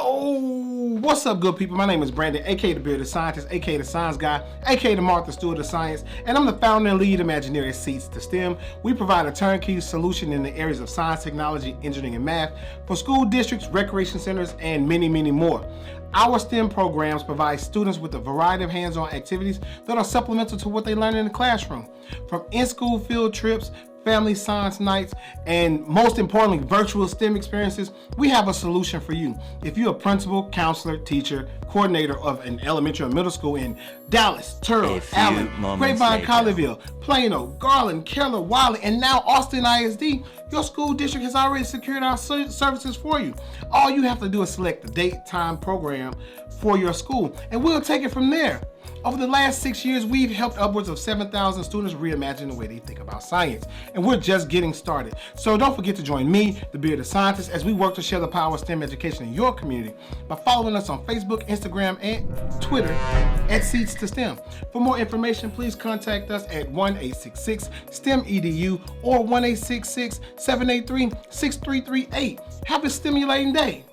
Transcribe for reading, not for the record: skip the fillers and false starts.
Oh, what's up, good people? My name is Brandon, aka the Bearded Scientist, aka the Science Guy, aka the Martha Stewart of Science, and I'm the founder and lead Imagineer at Seeds to STEM. We provide a turnkey solution in the areas of science, technology, engineering, and math for school districts, recreation centers, and many, many more. Our STEM programs provide students with a variety of hands-on activities that are supplemental to what they learn in the classroom. From in-school field trips, family science nights, and most importantly, virtual STEM experiences, we have a solution for you. If you're a principal, counselor, teacher, coordinator of an elementary or middle school in Dallas, Turlock, Allen, Grapevine, Colleyville, Plano, Garland, Keller, Wiley, and now Austin ISD, your school district has already secured our services for you. All you have to do is select the date, time, program for your school, and we'll take it from there. Over the last 6 years, we've helped upwards of 7,000 students reimagine the way they think about science, and we're just getting started. So don't forget to join me, the Bearded Scientist, as we work to share the power of STEM education in your community by following us on Facebook, Instagram, and Twitter at Seeds to STEM. For more information, please contact us at 1-866-STEM-EDU or 1-866-783-6338. Have a stimulating day.